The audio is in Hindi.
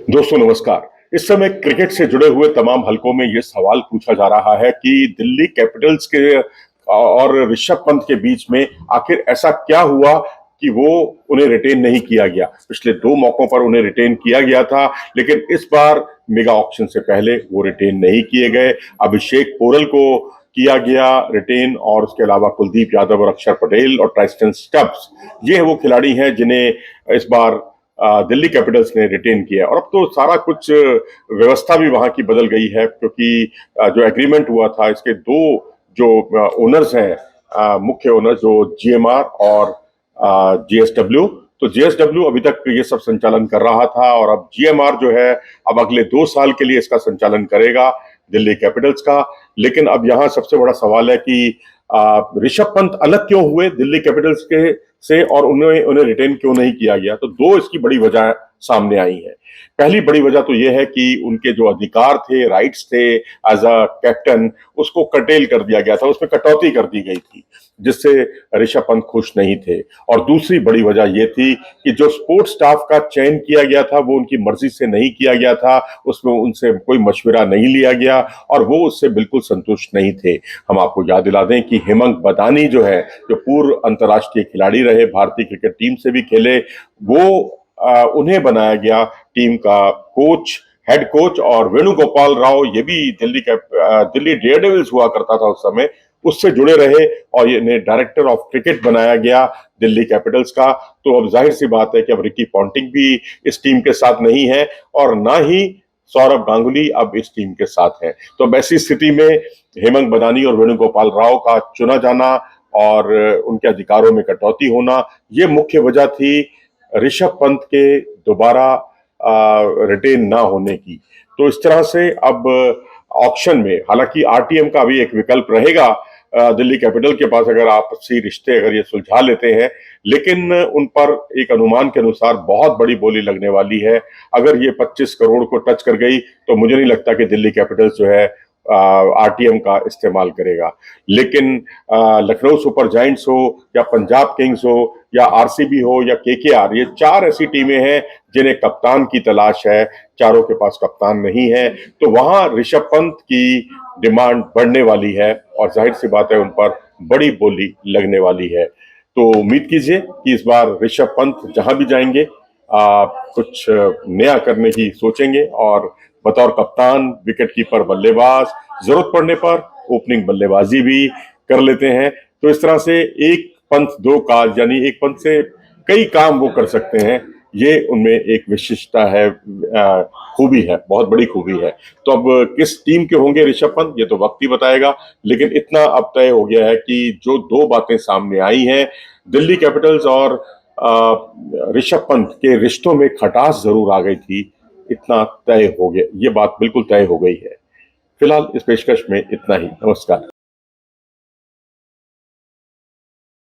दोस्तों नमस्कार। इस समय क्रिकेट से जुड़े हुए तमाम हलकों में ये सवाल पूछा जा रहा है कि दिल्ली कैपिटल्स के और ऋषभ पंत के बीच में आखिर ऐसा क्या हुआ कि वो उन्हें रिटेन नहीं किया गया। पिछले दो मौकों पर उन्हें रिटेन किया गया था, लेकिन इस बार मेगा ऑक्शन से पहले वो रिटेन नहीं किए गए। अभिषेक पोरल को किया गया रिटेन, और उसके अलावा कुलदीप यादव और अक्षर पटेल और ट्राइस्टन स्टब्स, ये वो खिलाड़ी हैं जिन्हें इस बार दिल्ली कैपिटल्स ने रिटेन किया। और अब तो सारा कुछ व्यवस्था भी वहां की बदल गई है, क्योंकि जो एग्रीमेंट हुआ था, इसके दो जो ओनर्स हैं, मुख्य ओनर्स, जो जीएमआर और जीएसडब्ल्यू, तो जीएसडब्ल्यू अभी तक ये सब संचालन कर रहा था, और अब जीएमआर जो है अब अगले 2 साल के लिए इसका संचालन करेगा दिल्ली कैपिटल्स का। लेकिन अब यहाँ सबसे बड़ा सवाल है कि ऋषभ पंत अलग क्यों हुए दिल्ली कैपिटल्स के से, और उन्हें उन्हें रिटेन क्यों नहीं किया गया। तो दो इसकी बड़ी वजह सामने आई है। पहली बड़ी वजह तो यह है कि उनके जो अधिकार थे, राइट्स थे एज अ कैप्टन, उसको कटेल कर दिया गया था, उसमें कटौती कर दी गई थी, जिससे ऋषभ पंत खुश नहीं थे। और दूसरी बड़ी वजह यह थी कि जो स्पोर्ट्स स्टाफ का चयन किया गया था वो उनकी मर्जी से नहीं किया गया था, उसमें उनसे कोई मशवरा नहीं लिया गया, और वो उससे बिल्कुल संतुष्ट नहीं थे। हम आपको याद दिला दें कि हेमंत बदानी जो है, जो पूर्व अंतर्राष्ट्रीय खिलाड़ी रहे, भारतीय क्रिकेट टीम से भी खेले, वो उन्हें बनाया गया टीम का कोच, हेड कोच। और वेणुगोपाल राव, ये भी दिल्ली डेयरडेविल्स हुआ करता था उस समय, उससे जुड़े रहे, और इन्हें डायरेक्टर ऑफ क्रिकेट बनाया गया दिल्ली कैपिटल्स का। तो अब जाहिर सी बात है कि अब रिकी पॉन्टिंग भी इस टीम के साथ नहीं है, और ना ही सौरभ गांगुली अब इस टीम के साथ है। तो अब ऐसी स्थिति में हेमंत बदानी और वेणुगोपाल राव का चुना जाना और उनके अधिकारों में कटौती होना, ये मुख्य वजह थी ऋषभ पंत के दोबारा रिटेन ना होने की। तो इस तरह से अब ऑक्शन में, हालांकि आरटीएम का भी एक विकल्प रहेगा दिल्ली कैपिटल के पास, अगर आपसी रिश्ते अगर ये सुलझा लेते हैं, लेकिन उन पर एक अनुमान के अनुसार बहुत बड़ी बोली लगने वाली है। अगर ये 25 करोड़ को टच कर गई तो मुझे नहीं लगता कि दिल्ली कैपिटल्स जो है आरटीएम का इस्तेमाल करेगा। लेकिन लखनऊ सुपर जायंट्स हो, या पंजाब किंग्स हो, या आरसीबी हो, या केकेआर, ये चार ऐसी टीमें हैं जिन्हें कप्तान की तलाश है। चारों के पास कप्तान नहीं है, तो वहां ऋषभ पंत की डिमांड बढ़ने वाली है, और जाहिर सी बात है उन पर बड़ी बोली लगने वाली है। तो उम्मीद कीजिए कि इस बार ऋषभ पंत जहां भी जाएंगे कुछ नया करने की सोचेंगे, और बतौर कप्तान, विकेट कीपर, बल्लेबाज, जरूरत पड़ने पर ओपनिंग बल्लेबाजी भी कर लेते हैं। तो इस तरह से एक पंथ दो काज, यानी एक पंथ से कई काम वो कर सकते हैं। ये उनमें एक विशिष्टता है, खूबी है, बहुत बड़ी खूबी है। तो अब किस टीम के होंगे ऋषभ पंत, ये तो वक्त ही बताएगा। लेकिन इतना अब तय हो गया है कि जो दो बातें सामने आई हैं, दिल्ली कैपिटल्स और ऋषभ पंत के रिश्तों में खटास जरूर आ गई थी, इतना तय हो गया, ये बात बिल्कुल तय हो गई है। फिलहाल इस पेशकश में इतना ही। नमस्कार।